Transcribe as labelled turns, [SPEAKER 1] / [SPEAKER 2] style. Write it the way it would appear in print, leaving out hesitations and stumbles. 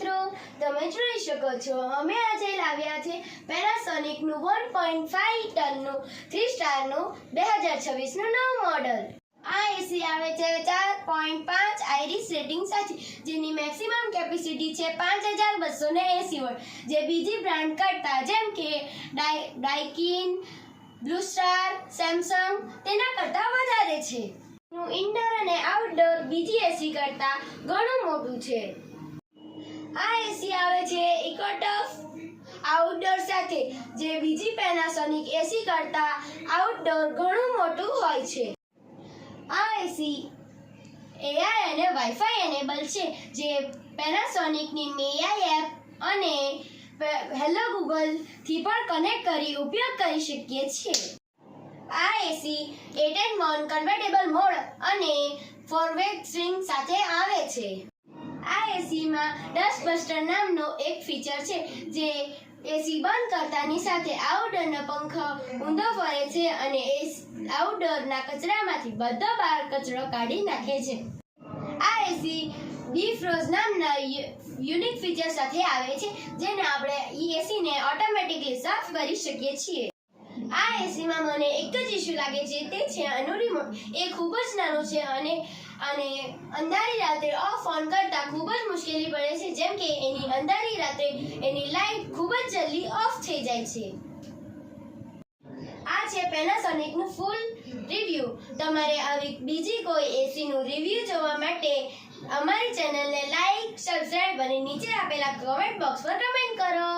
[SPEAKER 1] મિત્રો, તમે જોઈ શકો છો અમે આજે લાવ્યા છે પેનાસોનિકનું 1.5 ટનનું 3 સ્ટારનું 2026 નું નવું મોડલ. આ એસી આવે છે 4.5 આઇરિસ રેટિંગ સાથે, જેની મેક્સિમમ કેપેસિટી છે 5280 વોટ, જે બીજી બ્રાન્ડ કરતા જેમ કે ડાઇકિન, બ્લુ સ્ટાર, સેમસંગ તેના કરતા વધારે છે. ઇન્ડોર અને આઉટડોર બીજી એસી કરતા ઘણું મોટું છે. આ એસી આવે છે ઇકોટફ આઉટડોર સાથે, જે બીજી પેનાસોનિક એસી કરતા આઉટડોર ઘણું મોટું હોય છે. આ એસી એઆઈ અને વાઈફાઈ એનેબલ છે, જે પેનાસોનિકની મેઆઈ એપ અને હેલો ગૂગલ થી પણ કનેક્ટ કરી ઉપયોગ કરી શકીએ છીએ. આ એસી 8-in-1 કન્વર્ટેબલ મોડ અને 4-વે સ્વિંગ સાથે આવે છે. આ એસીમાં ડસ્ટ બસ્ટર નામનો એક ફીચર છે, જે એસી બંધ કરતાની સાથે આઉટડોરનો પંખો ઊંધો ફરે છે અને આઉટડોરના કચરામાંથી બધો બહાર કચરો કાઢી નાખે છે. આ એસી ડીફ્રોઝ નામના યુનિક ફીચર સાથે આવે છે, જેને આપણે એસીને ઓટોમેટિકલી સાફ કરી શકીએ છીએ. આ એસીમાં મને એક જ ઇશ્યુ લાગે છે, તે છે આનું રિમોટ. એ ખૂબ જ નાનું છે અને અંધારી રાત્રે ઓફ ઓન કરતા ખૂબ જ મુશ્કેલી પડે છે, જેમ કે એની અંધારી રાત્રે એની લાઇટ ખૂબ જ જલ્દી ઓફ થઈ જાય છે. આ છે પેનાસોનિકનું ફૂલ રિવ્યુ. તમારે આવી બીજી કોઈ એસીનું રિવ્યુ જોવા માટે અમારી ચેનલને લાઈક, સબસ્ક્રાઇબ અને નીચે આપેલા કમેન્ટ બોક્સ પર કમેન્ટ કરો.